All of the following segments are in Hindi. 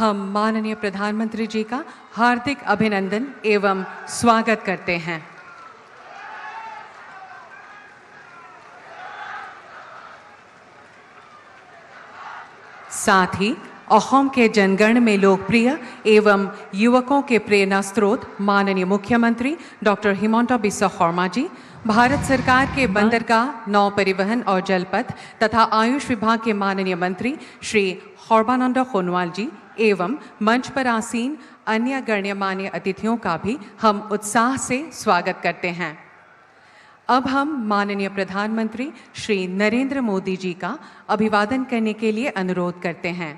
हम माननीय प्रधानमंत्री जी का हार्दिक अभिनंदन एवं स्वागत करते हैं। साथ ही अहोम के जनगण में लोकप्रिय एवं युवकों के प्रेरणा स्रोत माननीय मुख्यमंत्री डॉक्टर हिमंत बिस्वा शर्मा जी, भारत सरकार के बंदरगाह, नौ परिवहन और जलपथ तथा आयुष विभाग के माननीय मंत्री श्री सर्बानंद सोनोवाल जी एवं मंच पर आसीन अन्य गण्यमान्य अतिथियों का भी हम उत्साह से स्वागत करते हैं। अब हम माननीय प्रधानमंत्री श्री नरेंद्र मोदी जी का अभिवादन करने के लिए अनुरोध करते हैं।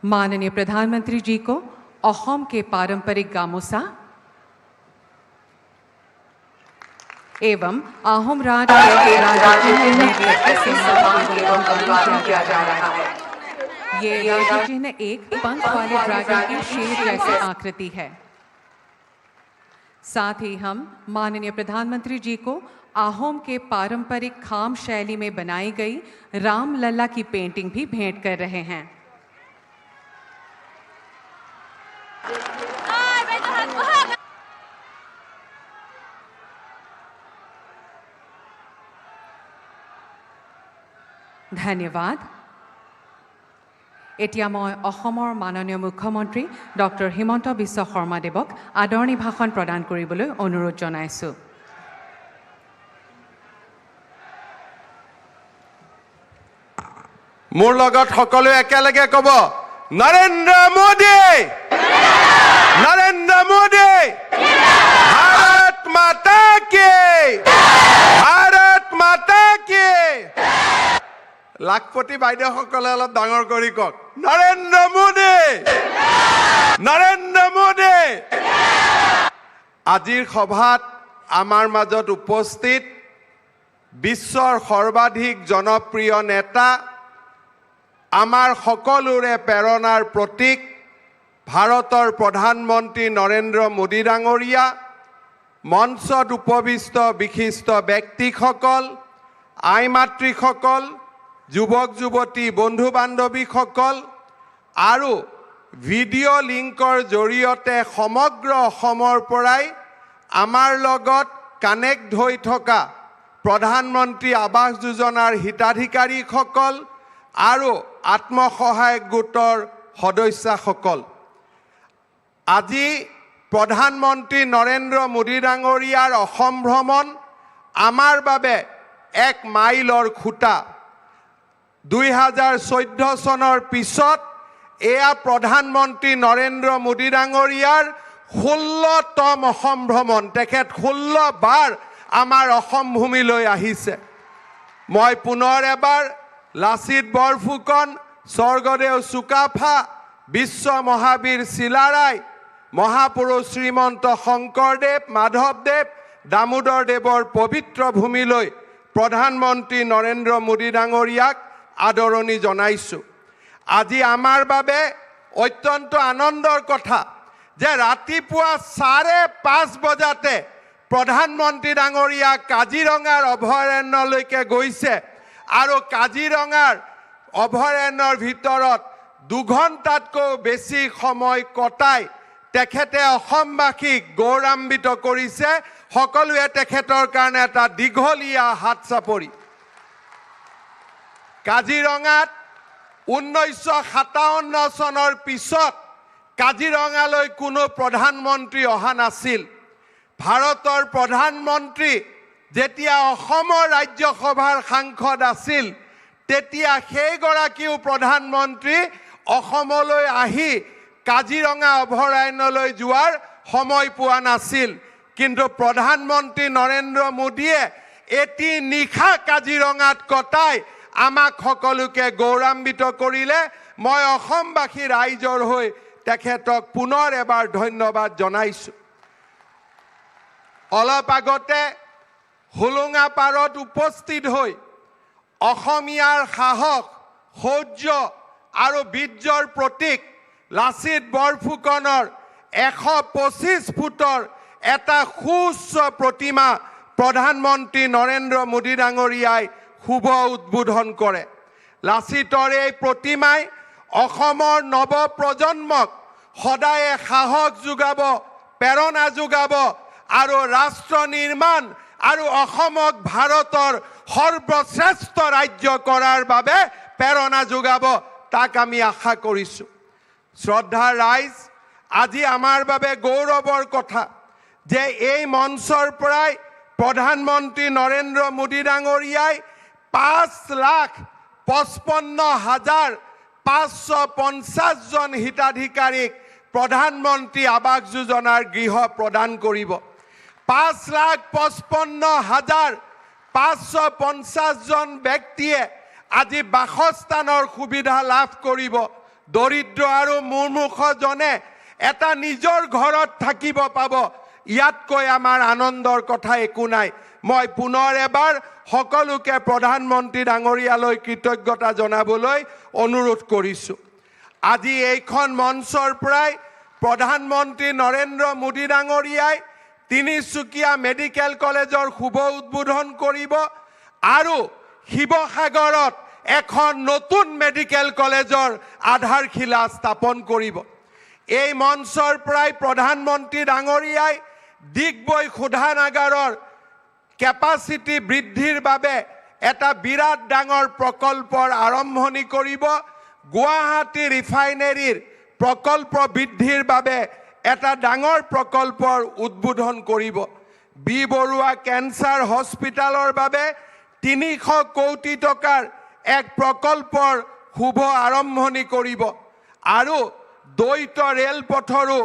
माननीय प्रधानमंत्री जी को अहोम के पारंपरिक गामोसा एवं अहोम राज किया जा रहा है। ये राजा चिन्ह एक पंख वाले ड्रैगन की शेर जैसी आकृति है। साथ ही हम माननीय प्रधानमंत्री जी को अहोम के पारंपरिक खाम शैली में बनाई गई राम लल्ला की पेंटिंग भी भेंट कर रहे हैं। धन्यवाद। এতিয়া মই অসমৰ মাননীয় মুখ্যমন্ত্ৰী ডক্টৰ হিমন্ত বিশ্ব শৰ্মাদেৱক আদৰণি ভাষণ প্ৰদান কৰিবলৈ অনুৰোধ জনাইছোঁ। মোৰ লগত সকলোৱে একেলগে ক'ব, নৰেন্দ্ৰ মোদী, নৰেন্দ্ৰ মোদী, ভাৰত মাতা কি, ভাৰত মাতা কি। লাখপতি বাইদেউসকলে অলপ ডাঙৰ কৰি কওক, নৰেন্দ্ৰ মোদী, নৰেন্দ্ৰ মোদী। আজিৰ সভাত আমাৰ মাজত উপস্থিত বিশ্বৰ সৰ্বাধিক জনপ্ৰিয় নেতা, আমাৰ সকলোৰে প্ৰেৰণাৰ প্ৰতীক ভাৰতৰ প্ৰধানমন্ত্ৰী নৰেন্দ্ৰ মোদী ডাঙৰীয়া, মঞ্চত উপবিষ্ট বিশিষ্ট ব্যক্তিসকল, আই মাতৃসকল, যুৱক যুৱতী বন্ধু বান্ধৱীসকল আৰু ভিডিঅ' লিংকৰ জৰিয়তে সমগ্ৰ অসমৰ পৰাই আমাৰ লগত কানেক্ট হৈ থকা প্ৰধানমন্ত্ৰী আৱাস যোজনাৰ হিতাধিকাৰীসকল আৰু আত্মসহায়ক গোটৰ সদস্যসকল, আজি প্ৰধানমন্ত্ৰী নৰেন্দ্ৰ মোদী ডাঙৰীয়াৰ অসম ভ্ৰমণ আমাৰ বাবে এক মাইলৰ খুঁটা। 2014 চনৰ পিছত এয়া প্ৰধানমন্ত্ৰী নৰেন্দ্ৰ মোদী ডাঙৰীয়াৰ 16তম অসম ভ্ৰমণ। তেখেত 16 বাৰ আমাৰ অসম ভূমিলৈ আহিছে। মই পুনৰ এবাৰ লাচিত বৰফুকন, স্বৰ্গদেউ চুকাফা, বিশ্ব মহাবীৰ চিলাৰায়, মহাপুৰুষ শ্ৰীমন্ত শংকৰদেৱ, মাধৱদেৱ, দামোদৰদেৱৰ পবিত্ৰ ভূমিলৈ প্ৰধানমন্ত্ৰী নৰেন্দ্ৰ মোদী ডাঙৰীয়াক আদৰণি জনাইছোঁ। আজি আমাৰ বাবে অত্যন্ত আনন্দৰ কথা যে ৰাতিপুৱা 5:30 বজাতে প্ৰধানমন্ত্ৰী ডাঙৰীয়া কাজিৰঙাৰ অভয়াৰণ্যলৈকে গৈছে আৰু কাজিৰঙাৰ অভয়াৰণ্যৰ ভিতৰত 2 ঘণ্টাতকৈ বেছি সময় কটাই তেখেতে অসমবাসীক গৌৰৱান্বিত কৰিছে। সকলোৱে তেখেতৰ কাৰণে এটা দীঘলীয়া হাত চাপৰি। কাজিৰঙাত 1957 চনৰ পিছত কাজিৰঙালৈ কোনো প্ৰধানমন্ত্ৰী অহা নাছিল। ভাৰতৰ প্ৰধানমন্ত্ৰী যেতিয়া অসমৰ ৰাজ্যসভাৰ সাংসদ আছিল, তেতিয়া সেইগৰাকীও প্ৰধানমন্ত্ৰী অসমলৈ আহি কাজিৰঙা অভয়াৰণ্যলৈ যোৱাৰ সময় পোৱা নাছিল। কিন্তু প্ৰধানমন্ত্ৰী নৰেন্দ্ৰ মোদীয়ে এটি নিশা কাজিৰঙাত কটাই আমাক সকলোকে গৌৰৱান্বিত কৰিলে। মই অসমবাসী ৰাইজৰ হৈ তেখেতক পুনৰ এবাৰ ধন্যবাদ জনাইছোঁ। অলপ আগতে হোলোঙা পাৰত উপস্থিত হৈ অসমীয়াৰ সাহস, শৌৰ্য আৰু বীৰ্যৰ প্ৰতীক লাচিত বৰফুকনৰ 125 ফুটৰ এটা সুউচ্চ প্ৰতিমা প্ৰধানমন্ত্ৰী নৰেন্দ্ৰ মোদী ডাঙৰীয়াই শুভ উদ্বোধন কৰে। লাচিতৰ এই প্ৰতিমাই অসমৰ নৱ প্ৰজন্মক সদায়ে সাহস যোগাব, প্ৰেৰণা যোগাব আৰু ৰাষ্ট্ৰ নিৰ্মাণ আৰু অসমক ভাৰতৰ সৰ্বশ্ৰেষ্ঠ ৰাজ্য কৰাৰ বাবে প্ৰেৰণা যোগাব, তাক আমি আশা কৰিছোঁ। শ্ৰদ্ধাৰ ৰাইজ, আজি আমাৰ বাবে গৌৰৱৰ কথা যে এই মঞ্চৰ পৰাই প্ৰধানমন্ত্ৰী নৰেন্দ্ৰ মোদী ডাঙৰীয়াই 5,55,550 জন হিতাধিকাৰীক প্ৰধানমন্ত্ৰী আৱাস যোজনাৰ গৃহ প্ৰদান কৰিব। 5,55,550 জন ব্যক্তিয়ে আজি বাসস্থানৰ সুবিধা লাভ কৰিব। দৰিদ্ৰ আৰু মুৰ্মুষজনে এটা নিজৰ ঘৰত থাকিব পাব। ইয়াতকৈ আমাৰ আনন্দৰ কথা একো নাই। মই পুনৰ এবাৰ সকলোকে প্ৰধানমন্ত্ৰী ডাঙৰীয়ালৈ কৃতজ্ঞতা জনাবলৈ অনুৰোধ কৰিছোঁ। আজি এইখন মঞ্চৰ পৰাই প্ৰধানমন্ত্ৰী নৰেন্দ্ৰ মোদী ডাঙৰীয়াই তিনিচুকীয়া মেডিকেল কলেজৰ শুভ উদ্বোধন কৰিব আৰু শিৱসাগৰত এখন নতুন মেডিকেল কলেজৰ আধাৰশিলা স্থাপন কৰিব। এই মঞ্চৰ পৰাই প্ৰধানমন্ত্ৰী ডাঙৰীয়াই ডিগবৈ শোধনাগাৰৰ কেপাচিটি বৃদ্ধিৰ বাবে এটা বিৰাট ডাঙৰ প্ৰকল্পৰ আৰম্ভণি কৰিব। গুৱাহাটী ৰিফাইনেৰীৰ প্ৰকল্প বৃদ্ধিৰ বাবে এটা ডাঙৰ প্ৰকল্পৰ উদ্বোধন কৰিব। বি বৰুৱা কেঞ্চাৰ হস্পিটালৰ বাবে 300 কোটি টকাৰ এক প্ৰকল্পৰ শুভ আৰম্ভণি কৰিব আৰু দ্বৈত ৰেলপথৰো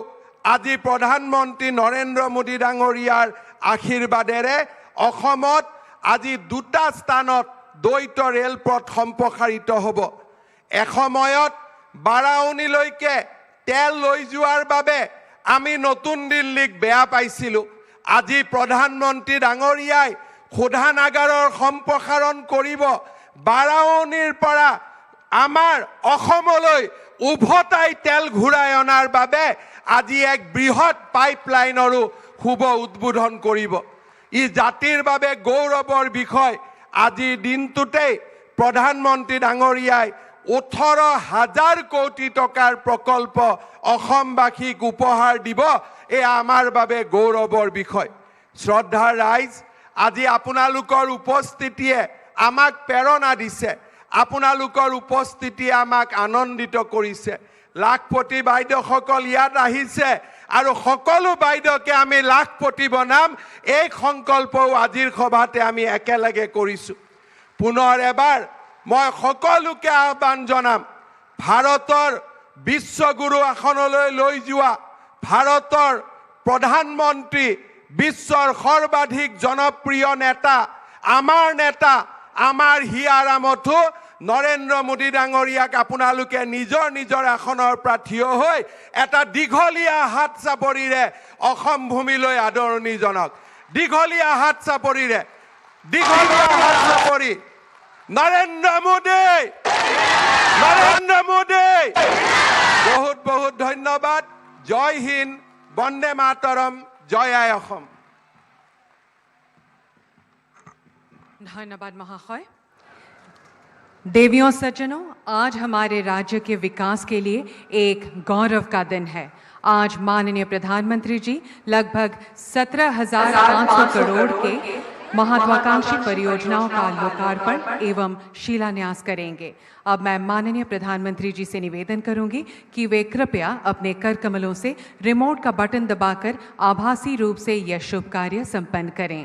আজি প্ৰধানমন্ত্ৰী নৰেন্দ্ৰ মোদী ডাঙৰীয়াৰ আশীৰ্বাদেৰে অসমত আজি 2টা স্থানত দ্বৈত ৰেলপথ সম্প্ৰসাৰিত হ'ব। এসময়ত বাৰাউনীলৈকে তেল লৈ যোৱাৰ বাবে আমি নতুন দিল্লীক বেয়া পাইছিলোঁ। আজি প্ৰধানমন্ত্ৰী ডাঙৰীয়াই শোধনাগাৰৰ সম্প্ৰসাৰণ কৰিব। বাৰাউনীৰ পৰা আমাৰ অসমলৈ উভতাই তেল ঘূৰাই অনাৰ বাবে আজি এক বৃহৎ পাইপলাইনৰো শুভ উদ্বোধন কৰিব। ই জাতিৰ বাবে গৌৰৱৰ বিষয়। আজিৰ দিনটোতেই প্ৰধানমন্ত্ৰী ডাঙৰীয়াই 18,000 কোটি টকাৰ প্ৰকল্প অসমবাসীক উপহাৰ দিব। এয়া আমাৰ বাবে গৌৰৱৰ বিষয়। শ্ৰদ্ধাৰ ৰাইজ, আজি আপোনালোকৰ উপস্থিতিয়ে আমাক প্ৰেৰণা দিছে, আপোনালোকৰ উপস্থিতিয়ে আমাক আনন্দিত কৰিছে। লাখপতি বাইদেউসকল ইয়াত আহিছে আৰু সকলো বাইদেউকে আমি লাখপতি বনাম, এই সংকল্পও আজিৰ সভাতে আমি একেলগে কৰিছোঁ। পুনৰ এবাৰ মই সকলোকে আহ্বান জনাম, ভাৰতৰ বিশ্বগুৰু আসনলৈ লৈ যোৱা ভাৰতৰ প্ৰধানমন্ত্ৰী, বিশ্বৰ সৰ্বাধিক জনপ্ৰিয় নেতা, আমাৰ হিয়াৰ আমঠু নৰেন্দ্ৰ মোদী ডাঙৰীয়াক আপোনালোকে নিজৰ নিজৰ আসনৰ পৰা থিয় হৈ এটা দীঘলীয়া হাত চাপৰিৰে অসম ভূমিলৈ আদৰণি জনাওক। দীঘলীয়া হাত চাপৰিৰে, দীঘলীয়া হাত চাপৰি। নৰেন্দ্ৰ মোদী, নৰেন্দ্ৰ মোদী। বহুত বহুত ধন্যবাদ। জয় হিন্দ, বন্দে মাতৰম, জয় আই অসম। धन्यवाद महाशय। देवियों सज्जनों, आज हमारे राज्य के विकास के लिए एक गौरव का दिन है। आज माननीय प्रधानमंत्री जी लगभग 17,500 करोड़ के महत्वाकांक्षी परियोजनाओं का लोकार्पण एवं शिलान्यास करेंगे। अब मैं माननीय प्रधानमंत्री जी से निवेदन करूंगी कि वे कृपया अपने कर कमलों से रिमोट का बटन दबाकर आभासी रूप से यह शुभ कार्य संपन्न करें।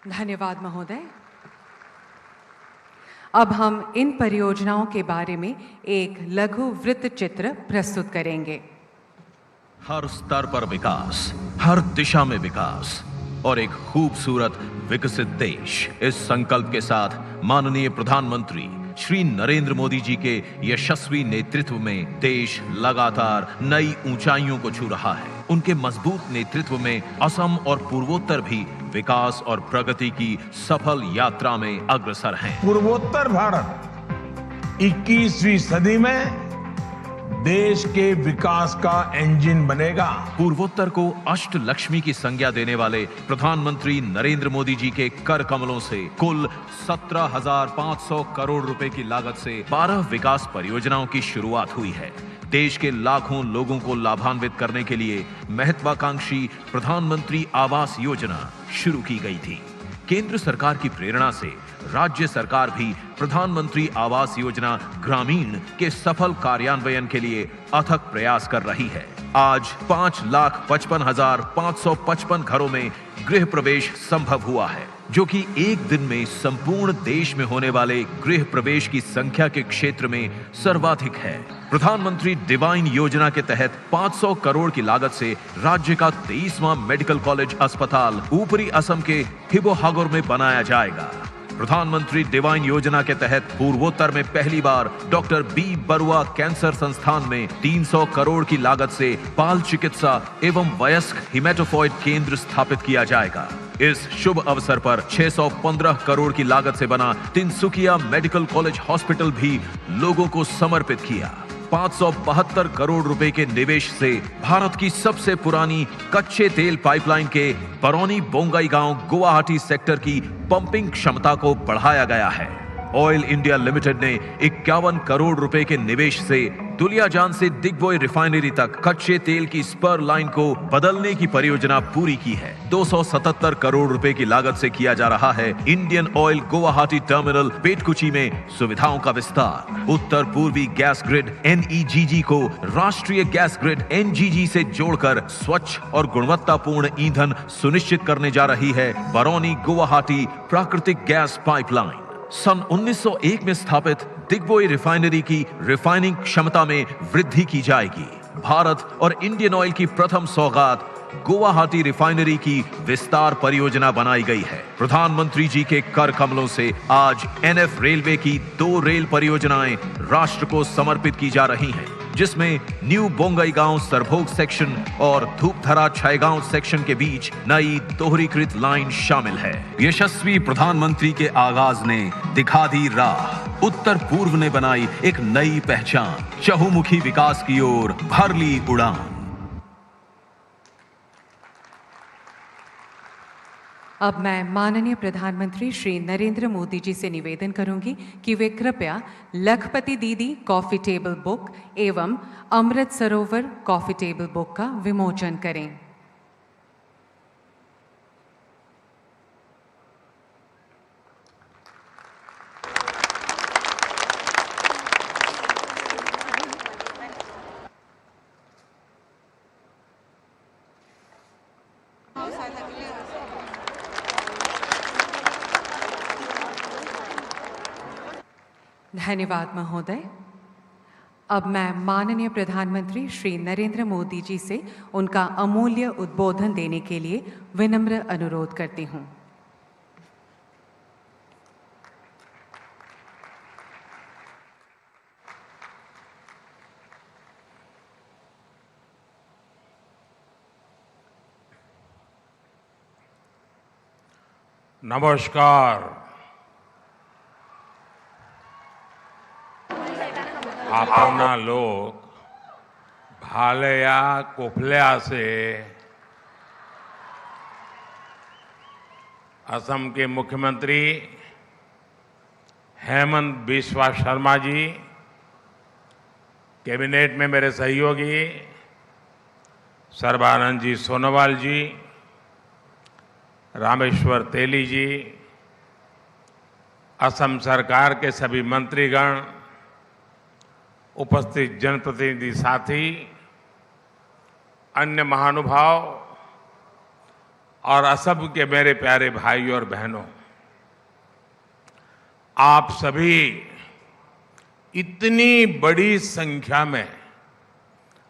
धन्यवाद महोदय। अब हम इन परियोजनाओं के बारे में एक लघु वृत्त चित्र प्रस्तुत करेंगे। हर स्तर पर विकास, हर दिशा में विकास और एक खूबसूरत विकसित देश, इस संकल्प के साथ माननीय प्रधानमंत्री श्री नरेंद्र मोदी जी के यशस्वी नेतृत्व में देश लगातार नई ऊंचाइयों को छू रहा है। उनके मजबूत नेतृत्व में असम और पूर्वोत्तर भी विकास और प्रगति की सफल यात्रा में अग्रसर हैं। पूर्वोत्तर भारत 21वीं सदी में देश के विकास का इंजन बनेगा। पूर्वोत्तर को अष्ट लक्ष्मी की संज्ञा देने वाले प्रधानमंत्री नरेंद्र मोदी जी के कर कमलों से कुल 17,500 करोड़ रुपए की लागत से 12 विकास परियोजनाओं की शुरुआत हुई है। देश के लाखों लोगों को लाभान्वित करने के लिए महत्वाकांक्षी प्रधानमंत्री आवास योजना शुरू की गई थी। केंद्र सरकार की प्रेरणा से राज्य सरकार भी प्रधानमंत्री आवास योजना ग्रामीण के सफल कार्यान्वयन के लिए अथक प्रयास कर रही है। आज 5,55,555 घरों में गृह प्रवेश संभव हुआ है, जो कि एक दिन में संपूर्ण देश में होने वाले गृह प्रवेश की संख्या के क्षेत्र में सर्वाधिक है। प्रधानमंत्री डिवाइन योजना के तहत 500 करोड़ की लागत से राज्य का 23वां मेडिकल कॉलेज अस्पताल ऊपरी असम के हिबोहागोर में बनाया जाएगा। प्रधानमंत्री डिवाइन योजना के तहत पूर्वोत्तर में पहली बार डॉक्टर बी बरुआ कैंसर संस्थान में 300 करोड़ की लागत से बाल चिकित्सा एवं वयस्क हिमेटोफॉइड केंद्र स्थापित किया जाएगा। इस शुभ अवसर पर 615 करोड़ की लागत से बना तिनसुकिया मेडिकल कॉलेज हॉस्पिटल भी लोगों को समर्पित किया। 572 करोड़ रुपए के निवेश से भारत की सबसे पुरानी कच्चे तेल पाइपलाइन के बरौनी बोंगाई गांव गुवाहाटी सेक्टर की पंपिंग क्षमता को बढ़ाया गया है। ऑयल इंडिया लिमिटेड ने 51 करोड़ रुपए के निवेश से दुलियाजान से दिग्बोय रिफाइनरी तक कच्चे तेल की स्पर लाइन को बदलने की परियोजना पूरी की है। 277 करोड़ रुपए की लागत से किया जा रहा है इंडियन ऑयल गुवाहाटी टर्मिनल बेटकुची में सुविधाओं का विस्तार। उत्तर पूर्वी गैस ग्रिड NEGG को राष्ट्रीय गैस ग्रिड NGG से जोड़कर स्वच्छ और गुणवत्तापूर्ण ईंधन सुनिश्चित करने जा रही है बरौनी गुवाहाटी प्राकृतिक गैस पाइपलाइन। सन 1901 में स्थापित दिग्बोय रिफाइनरी की रिफाइनिंग क्षमता में वृद्धि की जाएगी। भारत और इंडियन ऑयल की प्रथम सौगात गुवाहाटी रिफाइनरी की विस्तार परियोजना बनाई गई है। प्रधानमंत्री जी के कर कमलों से आज NF रेलवे की 2 रेल परियोजनाएं राष्ट्र को समर्पित की जा रही हैं, जिसमें न्यू बोंगाईगांव सरभोग सेक्शन और धूपधरा छायगांव सेक्शन के बीच नई दोहरीकृत लाइन शामिल है। यशस्वी प्रधानमंत्री के आगाज ने दिखा दी राह, उत्तर पूर्व ने बनाई एक नई पहचान, चहुमुखी विकास की ओर भर ली उड़ान। अब मैं माननीय प्रधानमंत्री श्री नरेंद्र मोदी जी से निवेदन करूंगी कि वे कृपया लखपति दीदी कॉफी टेबल बुक एवं Amrit Sarovar coffee table book का विमोचन करें। धन्यवाद महोदय। अब मैं माननीय प्रधानमंत्री श्री नरेंद्र मोदी जी से उनका अमूल्य उद्बोधन देने के लिए विनम्र अनुरोध करती हूं। नमस्कार। आपना लोग भालया कोफल्या से असम के मुख्यमंत्री हेमंत बिस्वा शर्मा जी, कैबिनेट में मेरे सहयोगी सर्बानंद जी सोनोवाल जी, रामेश्वर तेली जी, असम सरकार के सभी मंत्रीगण, उपस्थित जनप्रतिनिधि साथी, अन्य महानुभाव, और असम के मेरे प्यारे भाई और बहनों, आप सभी इतनी बड़ी संख्या में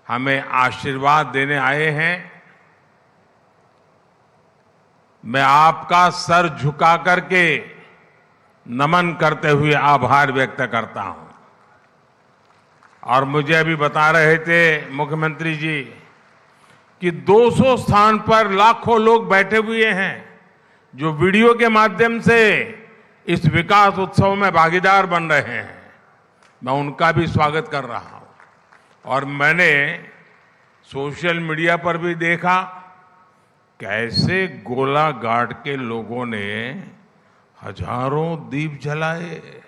हमें आशीर्वाद देने आए हैं। मैं आपका सर झुका करके नमन करते हुए आभार व्यक्त करता हूं। और मुझे अभी बता रहे थे मुख्यमंत्री जी कि 200 स्थान पर लाखों लोग बैठे हुए हैं जो वीडियो के माध्यम से इस विकास उत्सव में भागीदार बन रहे हैं। मैं उनका भी स्वागत कर रहा हूं। और मैंने सोशल मीडिया पर भी देखा कैसे गोलाघाट के लोगों ने हजारों दीप जलाए।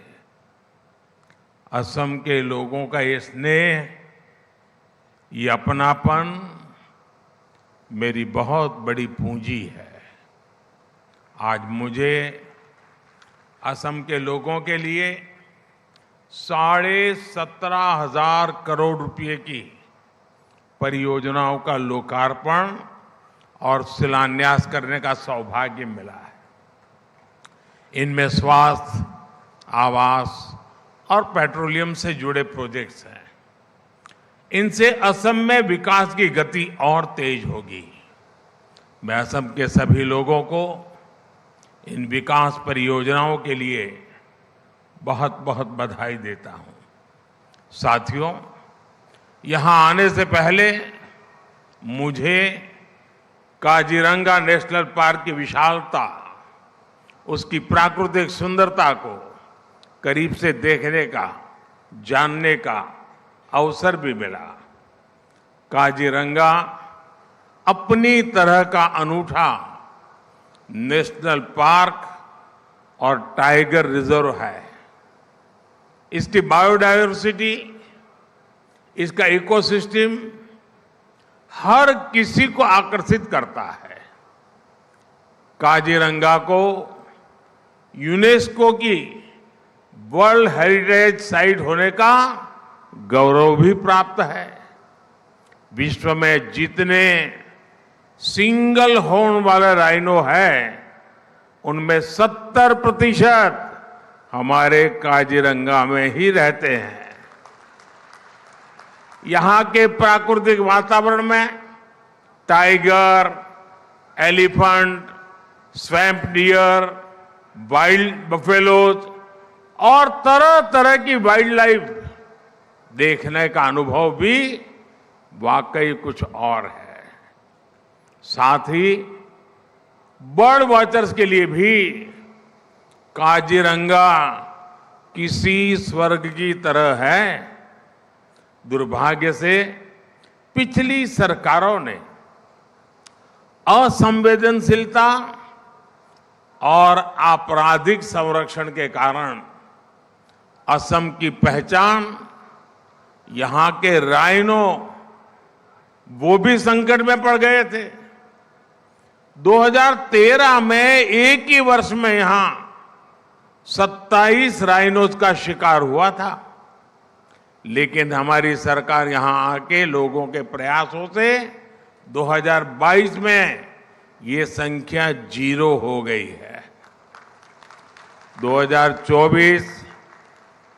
असम के लोगों का ये स्नेह, ये अपनापन मेरी बहुत बड़ी पूंजी है। आज मुझे असम के लोगों के लिए 17,500 करोड़ रुपए की परियोजनाओं का लोकार्पण और शिलान्यास करने का सौभाग्य मिला है। इनमें स्वास्थ्य, आवास और पेट्रोलियम से जुड़े प्रोजेक्ट्स हैं। इनसे असम में विकास की गति और तेज होगी। मैं असम के सभी लोगों को इन विकास परियोजनाओं के लिए बहुत बहुत बधाई देता हूं। साथियों, यहां आने से पहले मुझे काजीरंगा नेशनल पार्क की विशालता, उसकी प्राकृतिक सुंदरता को करीब से देखने का, जानने का अवसर भी मिला। काजीरंगा अपनी तरह का अनूठा नेशनल पार्क और टाइगर रिजर्व है। इसकी बायोडायवर्सिटी, इसका इकोसिस्टम हर किसी को आकर्षित करता है। काजीरंगा को यूनेस्को की वर्ल्ड हेरिटेज साइट होने का गौरव भी प्राप्त है। विश्व में जितने सिंगल हॉर्न वाले राइनो हैं, उनमें 70% हमारे काजीरंगा में ही रहते हैं। यहां के प्राकृतिक वातावरण में tiger, elephant, swamp dear, wild buffaloes और तरह तरह की वाइल्ड लाइफ देखने का अनुभव भी वाकई कुछ और है। साथ ही बर्ड वॉचर्स के लिए भी काजीरंगा किसी स्वर्ग की तरह है। दुर्भाग्य से पिछली सरकारों ने असंवेदनशीलता और आपराधिक संरक्षण के कारण असम की पहचान, यहां के राइनो, वो भी संकट में पड़ गए थे। 2013 में एक ही वर्ष में यहां 27 राइनोज का शिकार हुआ था। लेकिन हमारी सरकार यहां आके लोगों के प्रयासों से 2022 में ये संख्या 0 हो गई है। 2024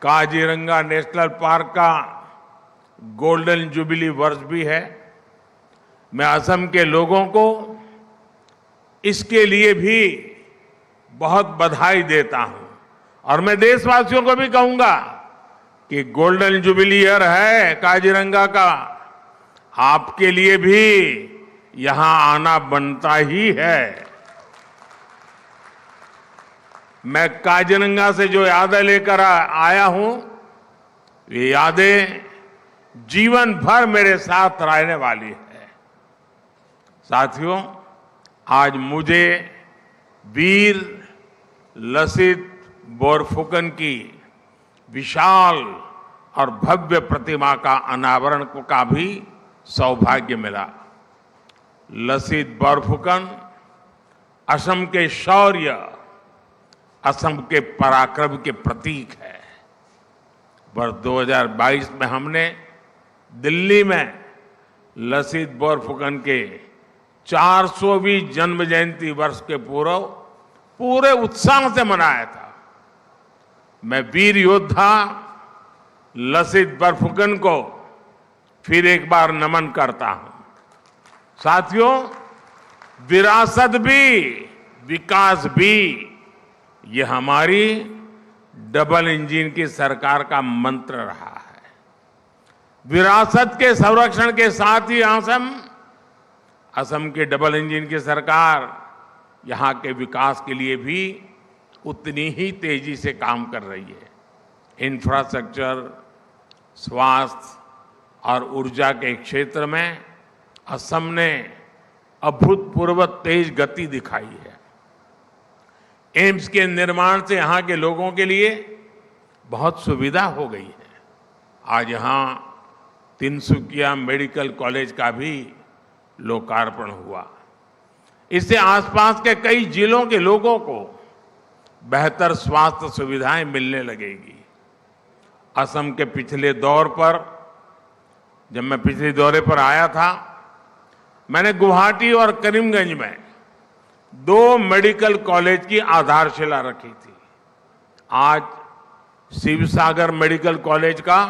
काजीरंगा नेशनल पार्क का गोल्डन जुबिली वर्ष भी है। मैं असम के लोगों को इसके लिए भी बहुत बधाई देता हूं। और मैं देशवासियों को भी कहूंगा कि गोल्डन जुबिली ईयर है काजीरंगा का, आपके लिए भी यहां आना बनता ही है। मैं काजीरंगा से जो यादें लेकर आया हूं, ये यादें जीवन भर मेरे साथ रहने वाली है। साथियों, आज मुझे वीर लसित बोरफुकन की विशाल और भव्य प्रतिमा का अनावरण का भी सौभाग्य मिला। लसित बोरफुकन असम के शौर्य, असम के पराक्रम के प्रतीक है। वर्ष 2022 में हमने दिल्ली में लसित बोरफुकन के 400वीं जन्म जयंती वर्ष के पूर्व पूरे उत्साह से मनाया था। मैं वीर योद्धा लसित बरफुकन को फिर एक बार नमन करता हूं। साथियों, विरासत भी विकास भी, ये हमारी डबल इंजन की सरकार का मंत्र रहा है। विरासत के संरक्षण के साथ ही असम की डबल इंजन की सरकार यहां के विकास के लिए भी उतनी ही तेजी से काम कर रही है। इंफ्रास्ट्रक्चर, स्वास्थ्य और ऊर्जा के क्षेत्र में असम ने अभूतपूर्व तेज गति दिखाई है। एम्स के निर्माण से यहां के लोगों के लिए बहुत सुविधा हो गई है। आज यहां तिनसुकिया मेडिकल कॉलेज का भी लोकार्पण हुआ। इससे आसपास के कई जिलों के लोगों को बेहतर स्वास्थ्य सुविधाएं मिलने लगेगी। असम के पिछले दौर पर, जब मैं पिछले दौरे पर आया था, मैंने गुवाहाटी और करीमगंज में 2 मेडिकल कॉलेज की आधारशिला रखी थी। आज शिवसागर मेडिकल कॉलेज का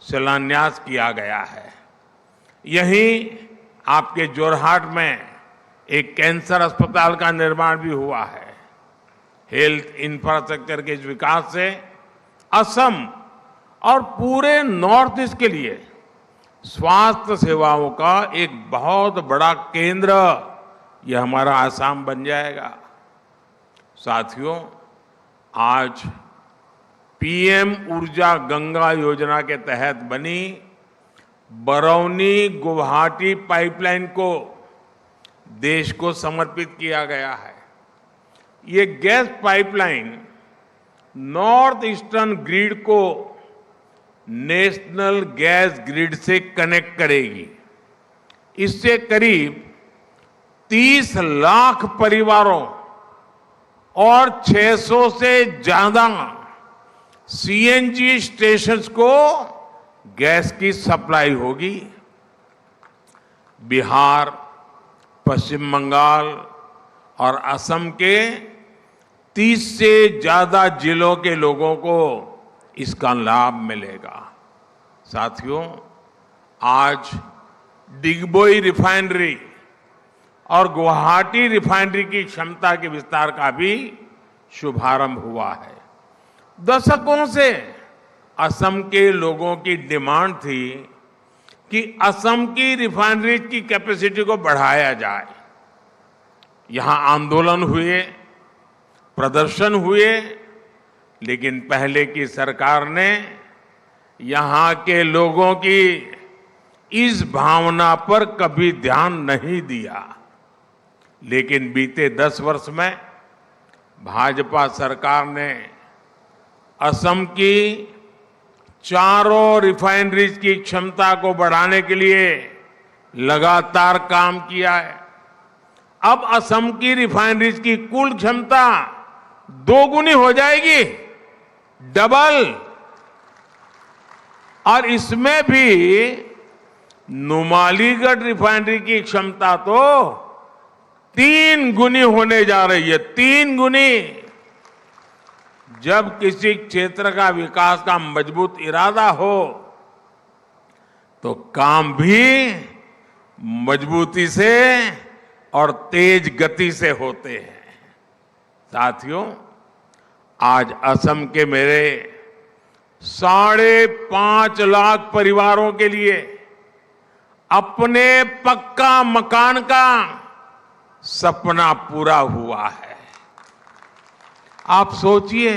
शिलान्यास किया गया है। यहीं आपके जोरहाट में एक कैंसर अस्पताल का निर्माण भी हुआ है। हेल्थ इंफ्रास्ट्रक्चर के इस विकास से असम और पूरे नॉर्थ ईस्ट के लिए स्वास्थ्य सेवाओं का एक बहुत बड़ा केंद्र यह हमारा आसाम बन जाएगा। साथियों, आज पीएम ऊर्जा गंगा योजना के तहत बनी बरौनी गुवाहाटी पाइपलाइन को देश को समर्पित किया गया है। ये gas pipeline north eastern grid को नेशनल गैस ग्रिड से कनेक्ट करेगी। इससे करीब 30 लाख परिवारों और 600 से ज्यादा सीएनजी स्टेशंस को गैस की सप्लाई होगी। बिहार, पश्चिम बंगाल और असम के 30 से ज्यादा जिलों के लोगों को इसका लाभ मिलेगा। साथियों, आज डिगबोई रिफाइनरी और गुवाहाटी रिफाइनरी की क्षमता के विस्तार का भी शुभारंभ हुआ है। दशकों से असम के लोगों की डिमांड थी कि असम की रिफाइनरी की कैपेसिटी को बढ़ाया जाए। यहां आंदोलन हुए, प्रदर्शन हुए, लेकिन पहले की सरकार ने यहां के लोगों की इस भावना पर कभी ध्यान नहीं दिया। लेकिन बीते 10 वर्ष में भाजपा सरकार ने असम की चारों रिफाइनरीज की क्षमता को बढ़ाने के लिए लगातार काम किया है। अब असम की रिफाइनरीज की कुल क्षमता 2 गुनी हो जाएगी, डबल। और इसमें भी नुमालीगढ़ रिफाइनरी की क्षमता तो 3 गुनी होने जा रही है, 3 गुनी। जब किसी क्षेत्र का विकास का मजबूत इरादा हो तो काम भी मजबूती से और तेज गति से होते हैं। साथियों, आज असम के मेरे 5.5 लाख परिवारों के लिए अपने पक्का मकान का सपना पूरा हुआ है। आप सोचिए,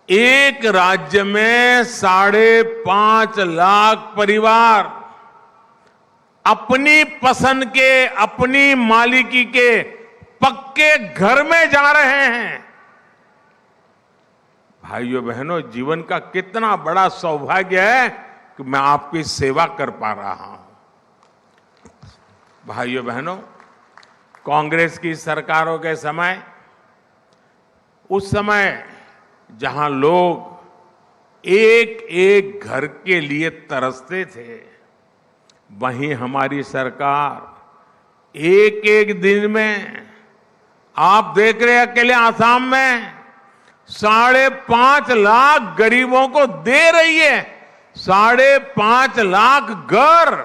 एक राज्य में 5.5 लाख परिवार अपनी पसंद के, अपनी मालिकी के पक्के घर में जा रहे हैं। भाइयों बहनों, जीवन का कितना बड़ा सौभाग्य है कि मैं आपकी सेवा कर पा रहा हूं। भाइयों बहनों, कांग्रेस की सरकारों के समय, उस समय जहां लोग एक एक घर के लिए तरसते थे, वहीं हमारी सरकार एक एक दिन में आप देख रहे हैं, अकेले आसाम में 5.5 लाख गरीबों को दे रही है। 5.5 लाख घर।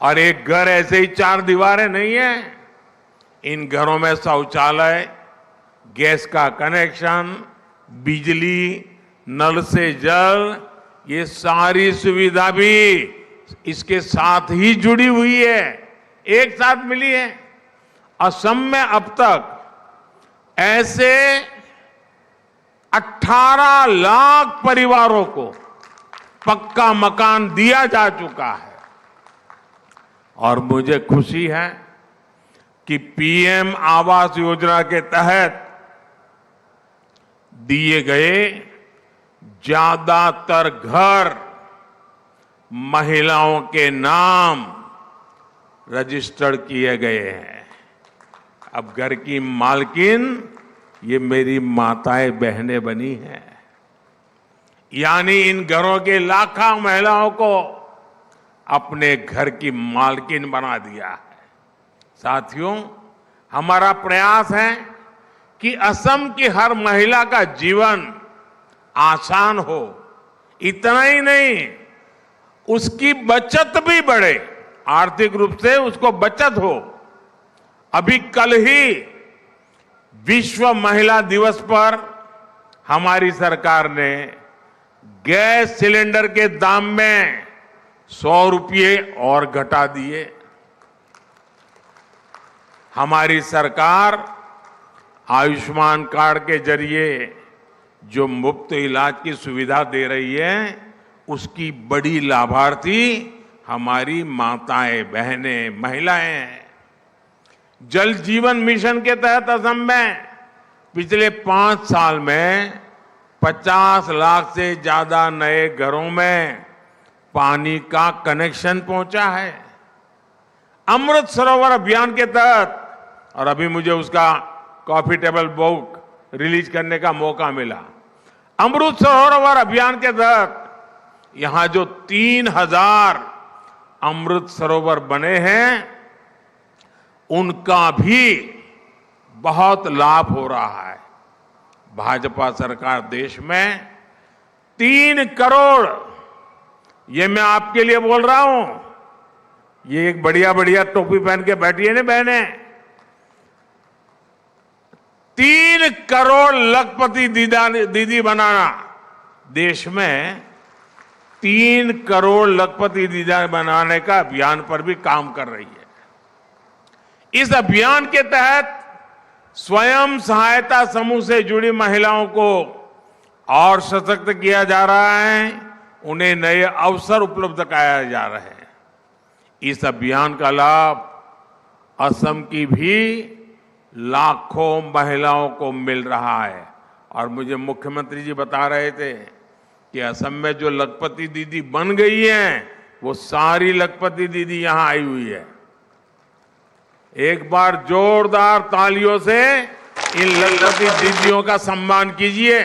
और एक घर ऐसे ही 4 दीवारें नहीं है। इन घरों में शौचालय, गैस का कनेक्शन, बिजली, नल से जल, ये सारी सुविधा भी इसके साथ ही जुड़ी हुई है, एक साथ मिली है। असम में अब तक ऐसे 18 लाख परिवारों को पक्का मकान दिया जा चुका है। और मुझे खुशी है कि पीएम आवास योजना के तहत दिए गए ज्यादातर घर महिलाओं के नाम रजिस्टर्ड किए गए हैं। अब घर की मालकिन ये मेरी माताएं बहनें बनी हैं। यानी इन घरों के लाखों महिलाओं को अपने घर की मालकिन बना दिया है। साथियों, हमारा प्रयास है कि असम की हर महिला का जीवन आसान हो। इतना ही नहीं, उसकी बचत भी बढ़े, आर्थिक रूप से उसको बचत हो। अभी कल ही विश्व महिला दिवस पर हमारी सरकार ने गैस सिलेंडर के दाम में 100 रुपये और घटा दिए। हमारी सरकार आयुष्मान कार्ड के जरिए जो मुफ्त इलाज की सुविधा दे रही है, उसकी बड़ी लाभार्थी हमारी माताएं, बहनें, महिलाएं हैं। जल जीवन मिशन के तहत असम में पिछले 5 साल में 50 लाख से ज्यादा नए घरों में पानी का कनेक्शन पहुंचा है। अमृत सरोवर अभियान के तहत, और अभी मुझे उसका कॉफी टेबल बुक रिलीज करने का मौका मिला। अमृत सरोवर अभियान के तहत यहां जो 3000 अमृत सरोवर बने हैं, उनका भी बहुत लाभ हो रहा है। भाजपा सरकार देश में 3 करोड़, ये मैं आपके लिए बोल रहा हूं, ये एक बढ़िया बढ़िया टोपी पहन के बैठी है ना बहने, 3 करोड़ लखपति दीदी बनाना, देश में 3 करोड़ लखपति दीदी बनाने का अभियान पर भी काम कर रही है। इस अभियान के तहत स्वयं सहायता समूह से जुड़ी महिलाओं को और सशक्त किया जा रहा है, उन्हें नए अवसर उपलब्ध कराए जा रहे हैं। इस अभियान का लाभ असम की भी लाखों महिलाओं को मिल रहा है। और मुझे मुख्यमंत्री जी बता रहे थे कि असम में जो लखपति दीदी बन गई हैं, वो सारी लखपति दीदी यहां आई हुई है। एक बार जोरदार तालियों से इन लखपति दीदियों का सम्मान कीजिए।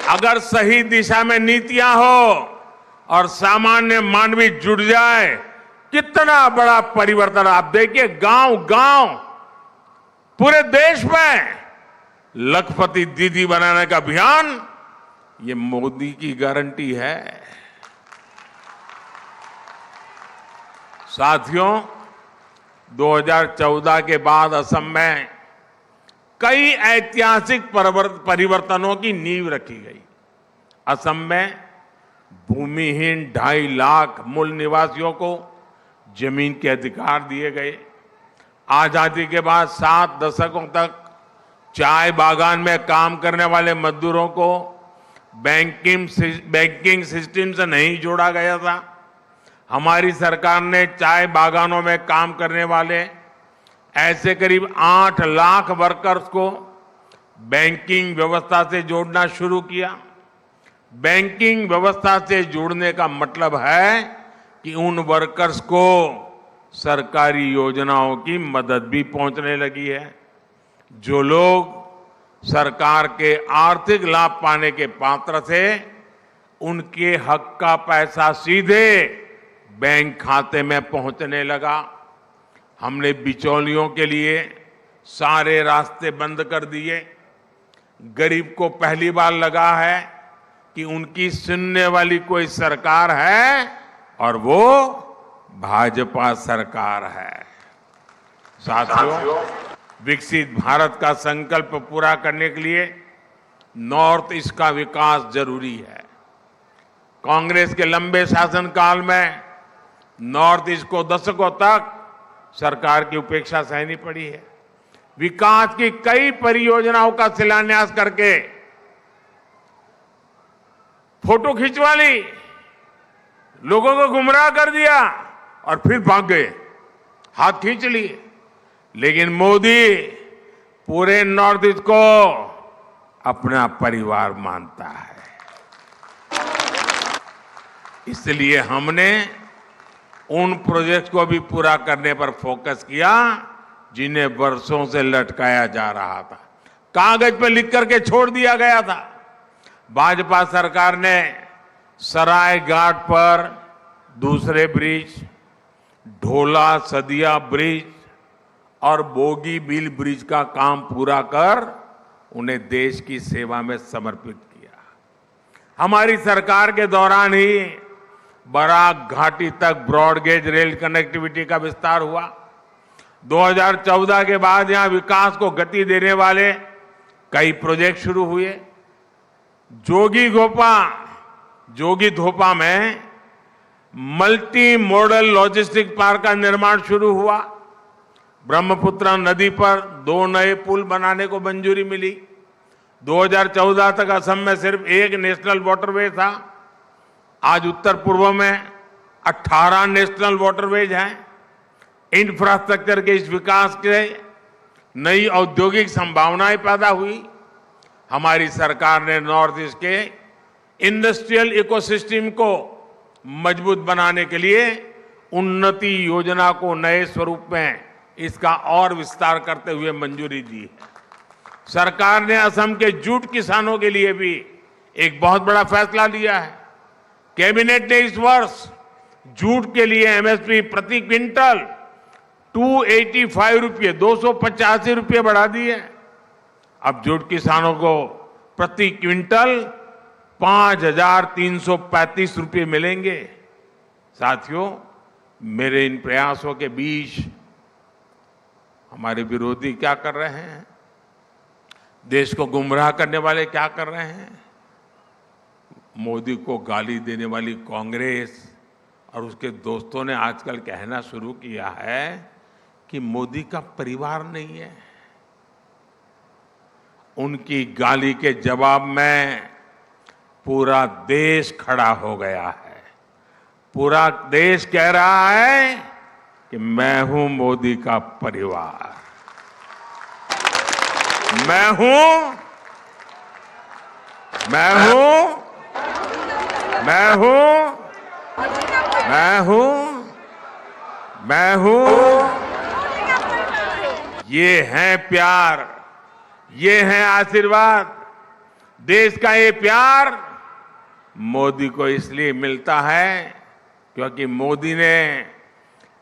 अगर सही दिशा में नीतियां हो और सामान्य मानवी जुड़ जाए, कितना बड़ा परिवर्तन। आप देखिए, गांव गांव पूरे देश में लखपति दीदी बनाने का अभियान, ये मोदी की गारंटी है। साथियों, 2014 के बाद असम में कई ऐतिहासिक परिवर्तनों की नींव रखी गई। असम में भूमिहीन 2.5 लाख मूल निवासियों को जमीन के अधिकार दिए गए। आजादी के बाद 7 दशकों तक चाय बागान में काम करने वाले मजदूरों को बैंकिंग सिस्टम से नहीं जोड़ा गया था। हमारी सरकार ने चाय बागानों में काम करने वाले ऐसे करीब 8 लाख वर्कर्स को बैंकिंग व्यवस्था से जोड़ना शुरू किया। बैंकिंग व्यवस्था से जोड़ने का मतलब है कि उन वर्कर्स को सरकारी योजनाओं की मदद भी पहुंचने लगी है। जो लोग सरकार के आर्थिक लाभ पाने के पात्र थे, उनके हक का पैसा सीधे बैंक खाते में पहुंचने लगा। हमने बिचौलियों के लिए सारे रास्ते बंद कर दिए। गरीब को पहली बार लगा है कि उनकी सुनने वाली कोई सरकार है और वो भाजपा सरकार है। साथियों, विकसित भारत का संकल्प पूरा करने के लिए नॉर्थ ईस्ट का विकास जरूरी है। कांग्रेस के लंबे शासनकाल में नॉर्थ ईस्ट को दशकों तक सरकार की उपेक्षा सहनी पड़ी है। विकास की कई परियोजनाओं का शिलान्यास करके फोटो खिंचवा ली, लोगों को गुमराह कर दिया और फिर भाग गए, हाथ खींच लिए। लेकिन मोदी पूरे नॉर्थ ईस्ट को अपना परिवार मानता है। इसलिए हमने उन प्रोजेक्ट को भी पूरा करने पर फोकस किया जिन्हें वर्षों से लटकाया जा रहा था, कागज पर लिख करके छोड़ दिया गया था। भाजपा सरकार ने सराय घाट पर दूसरे ब्रिज, ढोला सदिया ब्रिज और बोगीबील ब्रिज का काम पूरा कर उन्हें देश की सेवा में समर्पित किया। हमारी सरकार के दौरान ही बराक घाटी तक ब्रॉडगेज रेल कनेक्टिविटी का विस्तार हुआ। 2014 के बाद यहां विकास को गति देने वाले कई प्रोजेक्ट शुरू हुए। जोगी धोपा में मल्टी मॉडल लॉजिस्टिक पार्क का निर्माण शुरू हुआ। ब्रह्मपुत्र नदी पर 2 नए पुल बनाने को मंजूरी मिली। 2014 तक असम में सिर्फ एक नेशनल वाटरवे था, आज उत्तर पूर्व में 18 नेशनल वाटरवेज हैं। इंफ्रास्ट्रक्चर के इस विकास के नई औद्योगिक संभावनाएं पैदा हुई। हमारी सरकार ने नॉर्थ ईस्ट के इंडस्ट्रियल इकोसिस्टम को मजबूत बनाने के लिए उन्नति योजना को नए स्वरूप में इसका और विस्तार करते हुए मंजूरी दी है। सरकार ने असम के जूट किसानों के लिए भी एक बहुत बड़ा फैसला लिया है। कैबिनेट ने इस वर्ष जूट के लिए एमएसपी प्रति क्विंटल 285 रुपये 285 रुपये बढ़ा दी है। अब जूट किसानों को प्रति क्विंटल 5,335 रुपये मिलेंगे। साथियों, मेरे इन प्रयासों के बीच हमारे विरोधी क्या कर रहे हैं, देश को गुमराह करने वाले क्या कर रहे हैं। मोदी को गाली देने वाली कांग्रेस और उसके दोस्तों ने आजकल कहना शुरू किया है कि मोदी का परिवार नहीं है। उनकी गाली के जवाब में पूरा देश खड़ा हो गया है। पूरा देश कह रहा है कि मैं हूं मोदी का परिवार, मैं हूं ये है प्यार, ये है आशीर्वाद। देश का ये प्यार मोदी को इसलिए मिलता है क्योंकि मोदी ने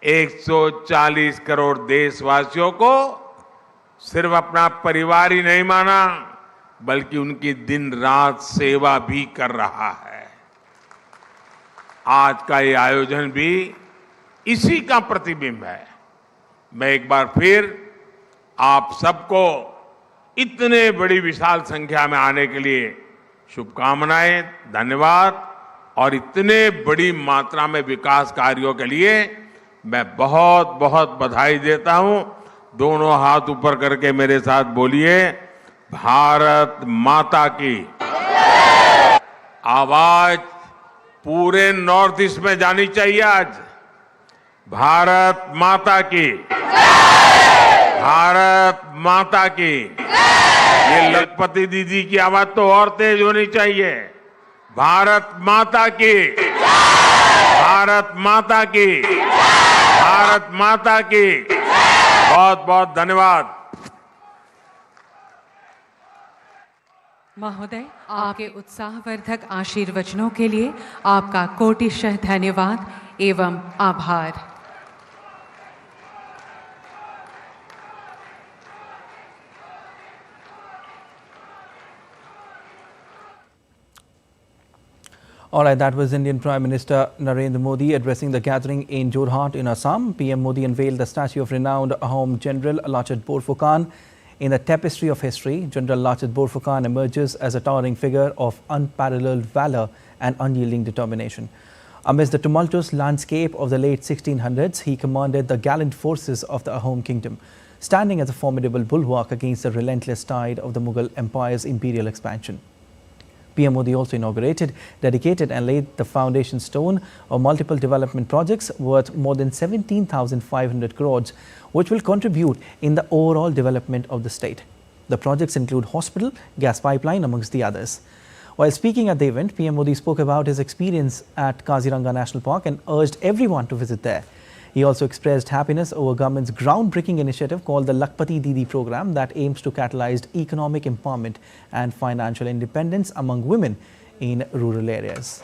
140 करोड़ देशवासियों को सिर्फ अपना परिवार ही नहीं माना, बल्कि उनकी दिन रात सेवा भी कर रहा है। आज का ये आयोजन भी इसी का प्रतिबिंब है। मैं एक बार फिर आप सबको इतने बड़ी विशाल संख्या में आने के लिए शुभकामनाएं, धन्यवाद। और इतने बड़ी मात्रा में विकास कार्यों के लिए मैं बहुत बहुत बधाई देता हूं। दोनों हाथ ऊपर करके मेरे साथ बोलिए, भारत माता की। आवाज पूरे नॉर्थ ईस्ट में जानी चाहिए आज। भारत माता की, भारत माता की। ये लखपति दीदी की आवाज तो और तेज होनी चाहिए। भारत माता की, भारत माता की, भारत माता की। बहुत बहुत धन्यवाद। महोदय, आपके उत्साहवर्धक आशीर्वचनों के लिए आपका कोटिशः धन्यवाद। एवं आभार। All right, that was Indian Prime Minister Narendra Modi addressing the gathering in Jorhat in Assam. PM Modi unveiled the statue of renowned Ahom General Lachit Borphukan. In the tapestry of history, General Lachit Borphukan emerges as a towering figure of unparalleled valor and unyielding determination. Amidst the tumultuous landscape of the late 1600s, he commanded the gallant forces of the Ahom kingdom, standing as a formidable bulwark against the relentless tide of the Mughal Empire's imperial expansion. PM Modi also inaugurated, dedicated and laid the foundation stone of multiple development projects worth more than 17,500 crores, which will contribute in the overall development of the state. The projects include hospital, gas pipeline, amongst the others. While speaking at the event, PM Modi spoke about his experience at Kaziranga National Park and urged everyone to visit there. He also expressed happiness over government's groundbreaking initiative called the Lakhpati Didi program that aims to catalyze economic empowerment and financial independence among women in rural areas.